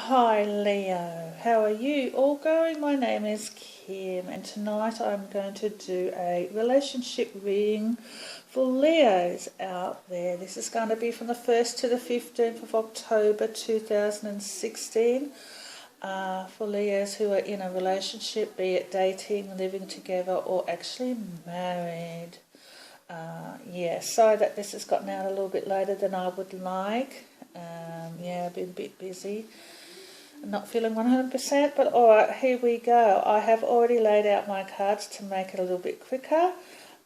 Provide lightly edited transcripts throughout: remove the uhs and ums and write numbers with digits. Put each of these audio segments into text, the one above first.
Hi Leo, how are you all going? My name is Kim and tonight I'm going to do a relationship reading for Leos out there. This is going to be from the 1st to the 15th of October 2016 for Leos who are in a relationship, be it dating, living together or actually married. Sorry that this has gotten out a little bit later than I would like. I've been a bit busy. I'm not feeling 100%, but alright, here we go. I have already laid out my cards to make it a little bit quicker.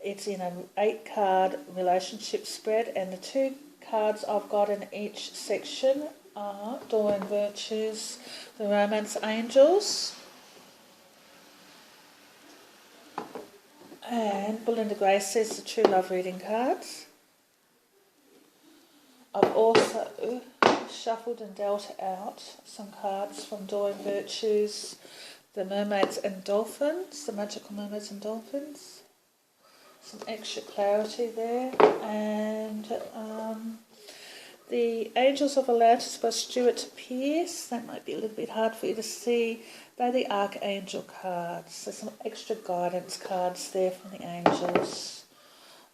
It's in an 8-card relationship spread, and the 2 cards I've got in each section are Doreen Virtues, the Romance Angels, and Belinda Grace says the True Love reading cards. I've also shuffled and dealt out some cards from Doreen Virtues, the Mermaids and Dolphins, the Magical Mermaids and Dolphins. Some extra clarity there. And the Angels of Atlantis by Stuart Pearce. That might be a little bit hard for you to see. They're the Archangel cards. There's some extra guidance cards there from the angels.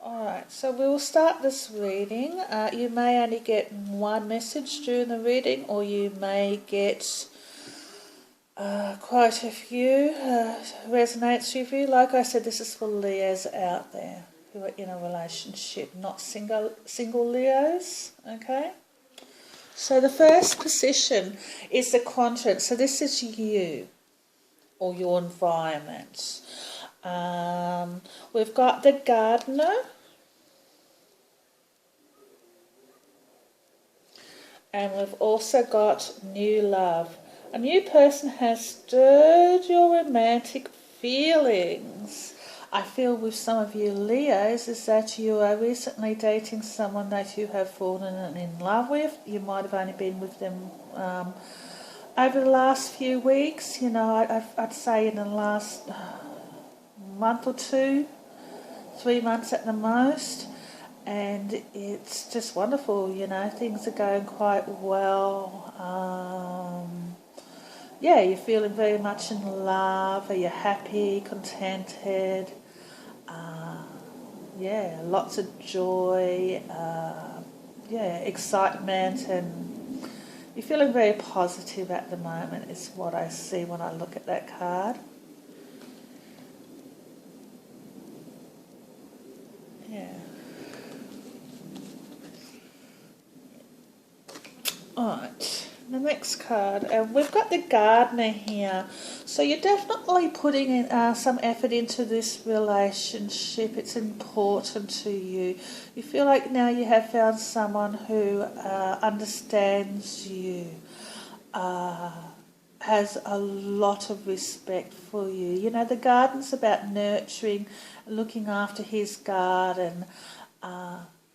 Alright, so we will start this reading. You may only get one message during the reading, or you may get quite a few resonates with you. Like I said, this is for Leos out there who are in a relationship, not single Leos, okay? So the first position is the quadrant. So this is you or your environment. We've got the Gardener, and we've also got New Love. A new person has stirred your romantic feelings. I feel with some of you Leos is that you are recently dating someone that you have fallen in love with. You might have only been with them over the last few weeks. You know, I'd say in the last month or two, 3 months at the most, and it's just wonderful. You know, things are going quite well. You're feeling very much in love. Are you happy, contented? Lots of joy. Excitement, and you're feeling very positive at the moment is what I see when I look at that card. Alright, the next card, and we've got the Gardener here. So you're definitely putting in some effort into this relationship. It's important to you. You feel like now you have found someone who understands you, has a lot of respect for you. You know, the garden's about nurturing, looking after his garden,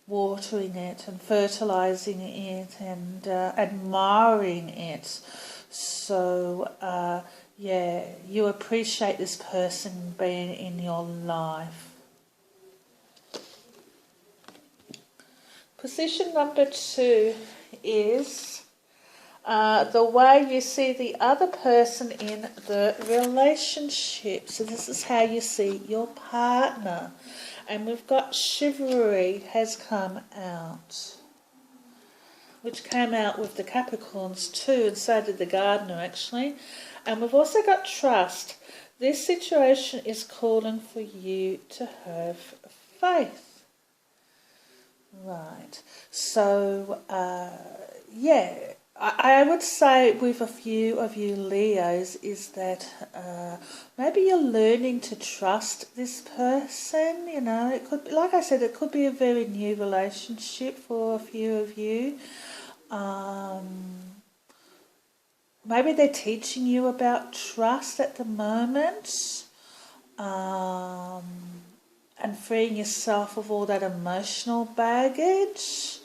watering it and fertilizing it and admiring it. So, you appreciate this person being in your life. Position number 2 is the way you see the other person in the relationship. So this is how you see your partner. And we've got Chivalry has come out, which came out with the Capricorns too, and so did the Gardener actually. And we've also got Trust. This situation is calling for you to have faith. Right. So, I would say with a few of you Leos is that maybe you're learning to trust this person. You know, it could be, like I said, it could be a very new relationship for a few of you. Maybe they're teaching you about trust at the moment, and freeing yourself of all that emotional baggage.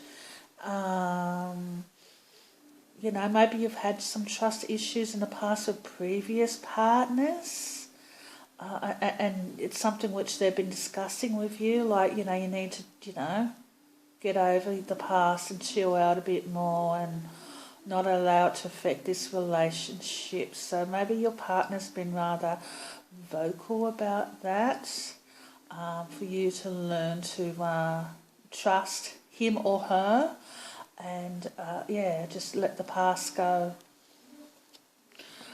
You know, maybe you've had some trust issues in the past with previous partners, and it's something which they've been discussing with you, like, you know, you need to, you know, get over the past and chill out a bit more and not allow it to affect this relationship. So maybe your partner's been rather vocal about that, for you to learn to trust him or her, and just let the past go.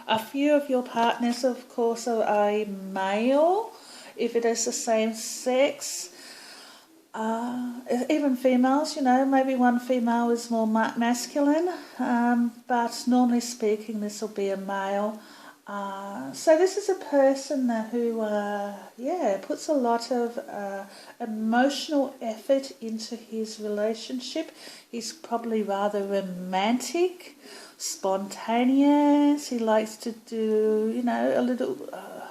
A few of your partners, of course, are a male. If it is the same sex, even females, maybe one female is more masculine, but normally speaking, this will be a male. So this is a person who, puts a lot of emotional effort into his relationship. He's probably rather romantic, spontaneous. He likes to do,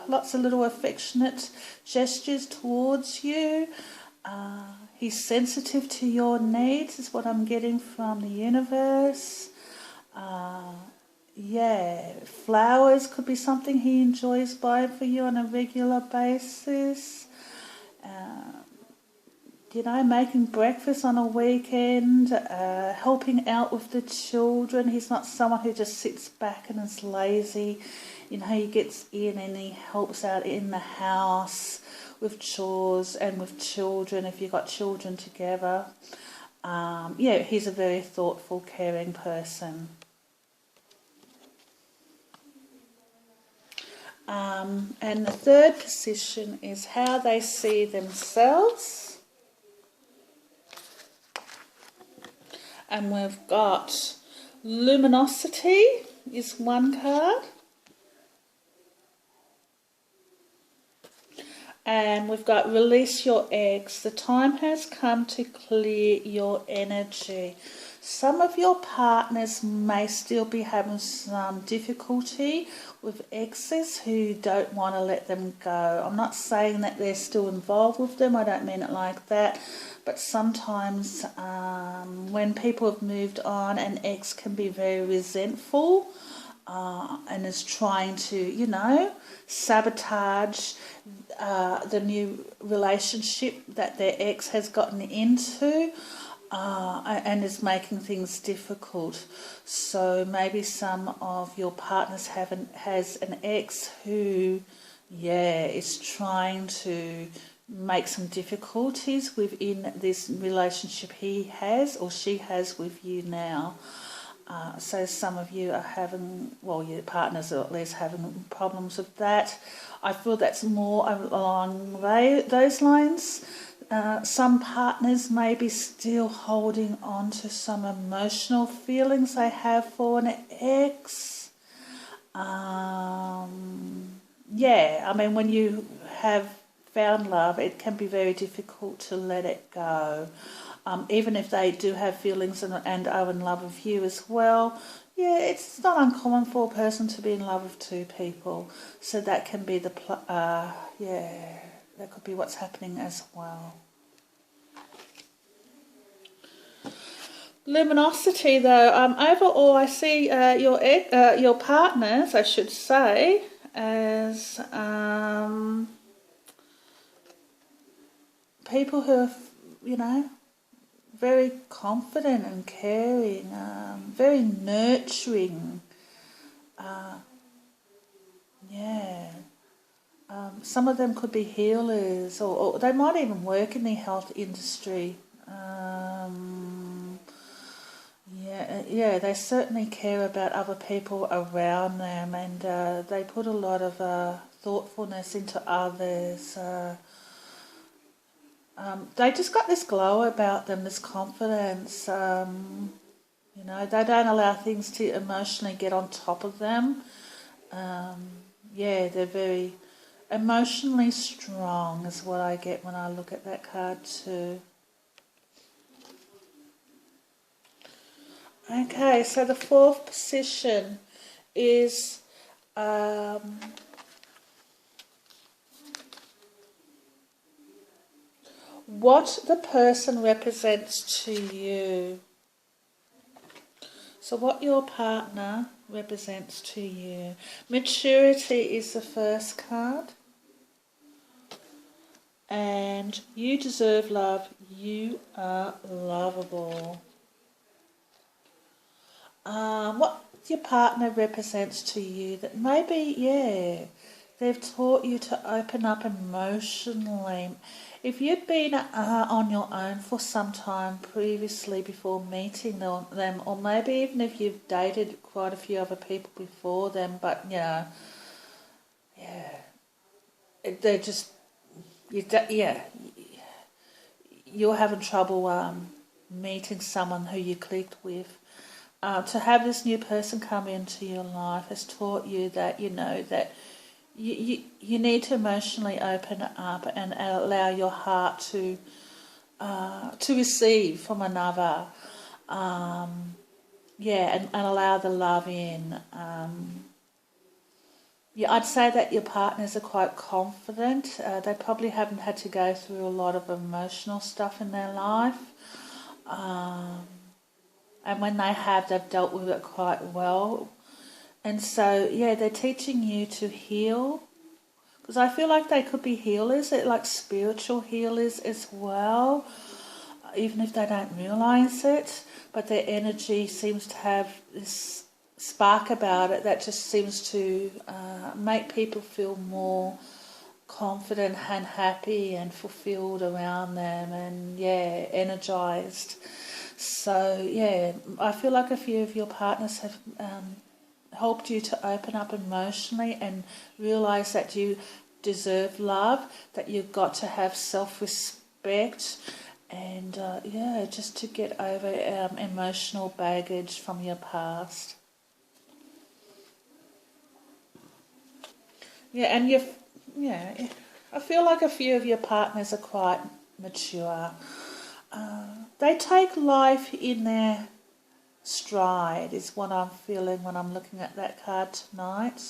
lots of little affectionate gestures towards you. He's sensitive to your needs, is what I'm getting from the universe. Flowers could be something he enjoys buying for you on a regular basis. Making breakfast on a weekend, helping out with the children. He's not someone who just sits back and is lazy. He gets in and he helps out in the house with chores and with children, if you've got children together. He's a very thoughtful, caring person. And the third position is how they see themselves. And we've got luminosity is one card. And we've got release your eggs. The time has come to clear your energy. Some of your partners may still be having some difficulty with exes who don't want to let them go. I'm not saying that they're still involved with them. I don't mean it like that. But sometimes when people have moved on, an ex can be very resentful and is trying to, sabotage the new relationship that their ex has gotten into. And is making things difficult. So maybe some of your partners has an ex who, is trying to make some difficulties within this relationship he has or she has with you now. So some of you are having, your partners are at least having problems with that. I feel that's more along those lines. Some partners may be still holding on to some emotional feelings they have for an ex. When you have found love, it can be very difficult to let it go. Even if they do have feelings and are in love with you as well. It's not uncommon for a person to be in love with two people. So that can be that could be what's happening as well. Luminosity, though, overall I see your partners, I should say, as people who are, very confident and caring, very nurturing. Some of them could be healers, or they might even work in the health industry. They certainly care about other people around them, and they put a lot of thoughtfulness into others. They just got this glow about them, this confidence. They don't allow things to emotionally get on top of them. They're very emotionally strong is what I get when I look at that card too. Okay, so the fourth position is what the person represents to you. So what your partner represents to you. Maturity is the first card. And you deserve love. You are lovable. what your partner represents to you that maybe, they've taught you to open up emotionally. If you'd been on your own for some time previously before meeting them, or maybe even if you've dated quite a few other people before them, but they're just, you're having trouble meeting someone who you clicked with. To have this new person come into your life has taught you that that you need to emotionally open up and allow your heart to receive from another. And allow the love in. I'd say that your partners are quite confident. They probably haven't had to go through a lot of emotional stuff in their life. And when they have, they've dealt with it quite well. And so, they're teaching you to heal. Because I feel like they could be healers, like spiritual healers as well, even if they don't realise it. But their energy seems to have this spark about it that just seems to make people feel more confident and happy and fulfilled around them and, energised. So, I feel like a few of your partners have helped you to open up emotionally and realise that you deserve love, that you've got to have self-respect and, just to get over emotional baggage from your past. I feel like a few of your partners are quite mature. They take life in their stride is what I'm feeling when I'm looking at that card tonight.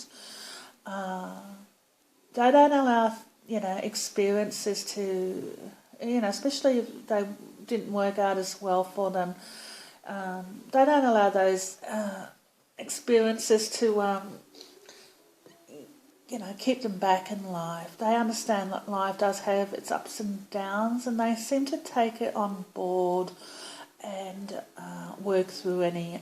They don't allow, experiences to, especially if they didn't work out as well for them. They don't allow those experiences to, keep them back in life. They understand that life does have its ups and downs, and they seem to take it on board and work through any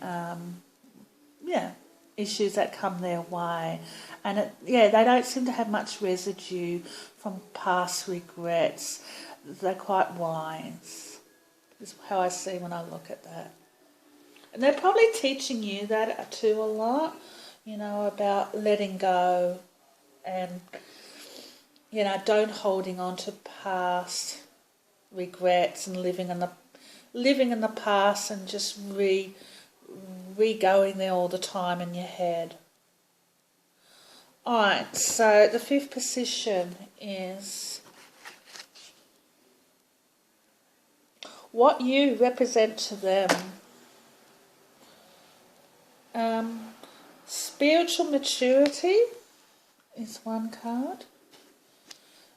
issues that come their way. And they don't seem to have much residue from past regrets. They're quite wise, is how I see when I look at that. And they're probably teaching you that too a lot, about letting go and, don't holding on to past regrets and living in the past and just re-going there all the time in your head. Alright, so the fifth position is what you represent to them. Spiritual maturity is one card.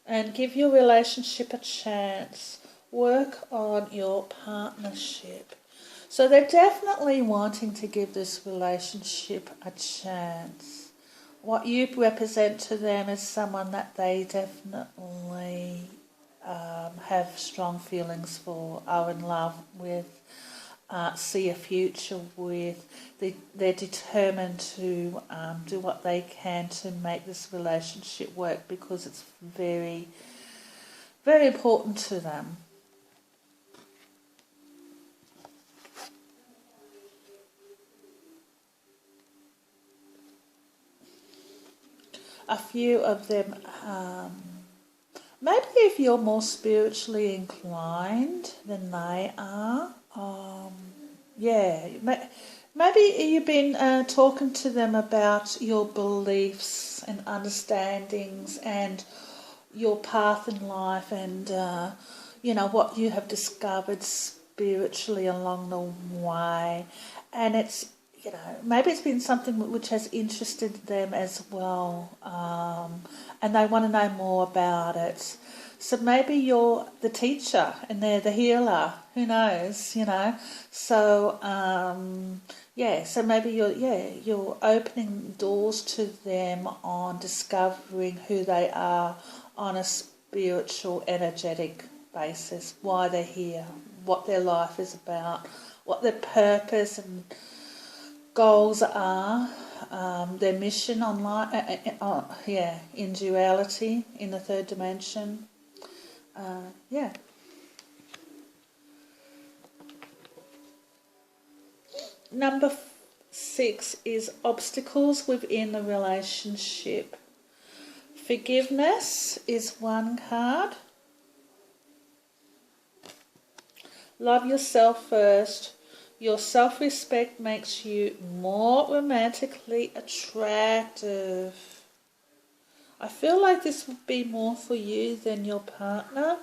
And give your relationship a chance. Work on your partnership. So they're definitely wanting to give this relationship a chance. What you represent to them is someone that they definitely have strong feelings for, are in love with, see a future with. They're determined to do what they can to make this relationship work because it's very, very important to them. A few of them, maybe if you're more spiritually inclined than they are, maybe you've been talking to them about your beliefs and understandings and your path in life and, what you have discovered spiritually along the way. And it's, maybe it's been something which has interested them as well, and they want to know more about it. So maybe you're the teacher and they're the healer. Who knows? So so maybe you're opening doors to them on discovering who they are on a spiritual, energetic basis. Why they're here, what their life is about, what their purpose and goals are, their mission in duality, in the third dimension. Yeah. Number 6 is obstacles within the relationship. Forgiveness is one card. Love yourself first. Your self-respect makes you more romantically attractive. I feel like this would be more for you than your partner.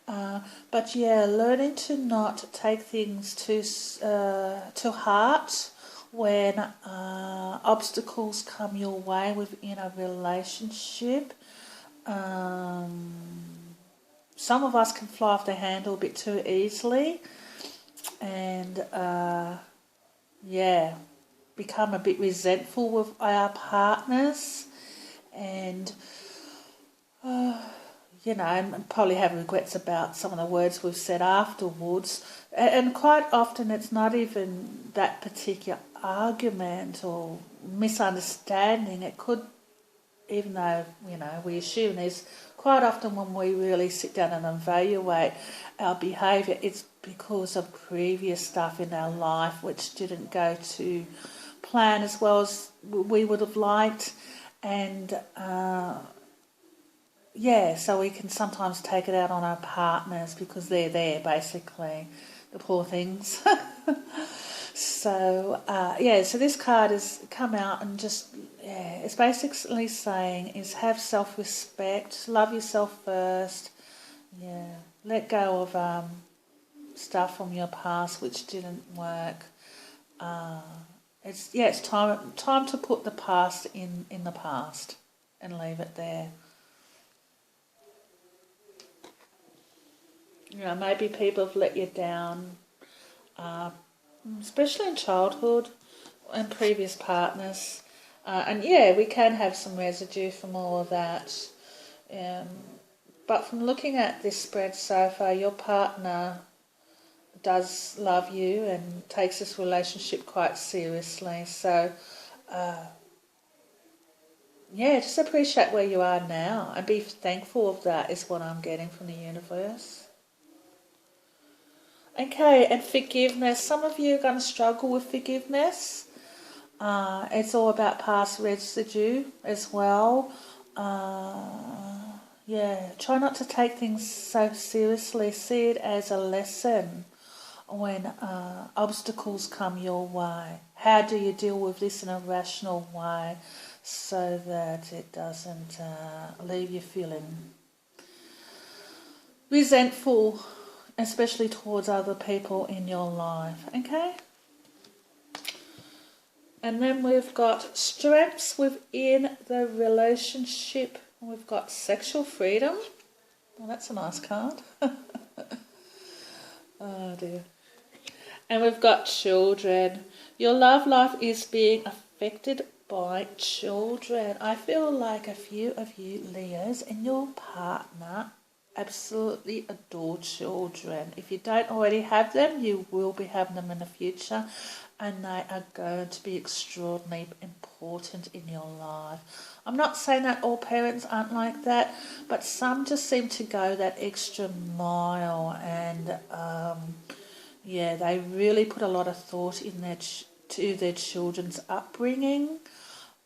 But yeah, learning to not take things to heart when obstacles come your way within a relationship. Some of us can fly off the handle a bit too easily, and become a bit resentful with our partners, and and probably have regrets about some of the words we've said afterwards. And quite often it's not even that particular argument or misunderstanding. It could, even though, we assume there's quite often when we really sit down and evaluate our behaviour, it's because of previous stuff in our life which didn't go to plan as well as we would have liked. And so we can sometimes take it out on our partners because they're there, basically, the poor things. So this card has come out and it's basically saying is have self-respect, love yourself first, let go of stuff from your past which didn't work. It's time to put the past in the past and leave it there. Maybe people have let you down, especially in childhood and previous partners. We can have some residue from all of that. But from looking at this spread so far, your partner does love you and takes this relationship quite seriously. So, just appreciate where you are now and be thankful of that is what I'm getting from the universe. Okay, and forgiveness. Some of you are going to struggle with forgiveness. It's all about past residue as well. Try not to take things so seriously. See it as a lesson when obstacles come your way. How do you deal with this in a rational way so that it doesn't leave you feeling resentful, especially towards other people in your life, okay? And then we've got strengths within the relationship. We've got sexual freedom. Well, that's a nice card. Oh dear. And we've got children. Your love life is being affected by children. I feel like a few of you Leos and your partner absolutely adore children. If you don't already have them, you will be having them in the future, and they are going to be extraordinarily important in your life. I'm not saying that all parents aren't like that, but some just seem to go that extra mile, and they really put a lot of thought in to their children's upbringing,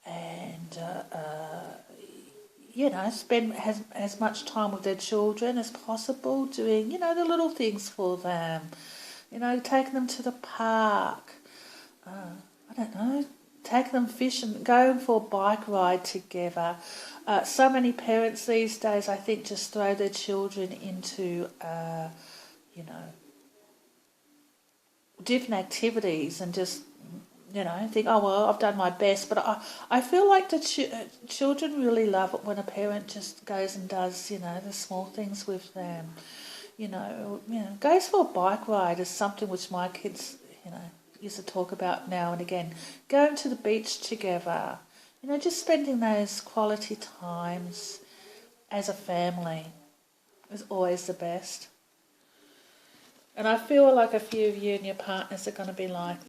and spend as much time with their children as possible, doing, the little things for them, taking them to the park, taking them fishing, going for a bike ride together. So many parents these days, I think, just throw their children into, different activities and just think, oh, well, I've done my best. But I feel like the children really love it when a parent just goes and does, the small things with them. Goes for a bike ride is something which my kids, used to talk about now and again. Going to the beach together, just spending those quality times as a family is always the best. And I feel like a few of you and your partners are going to be like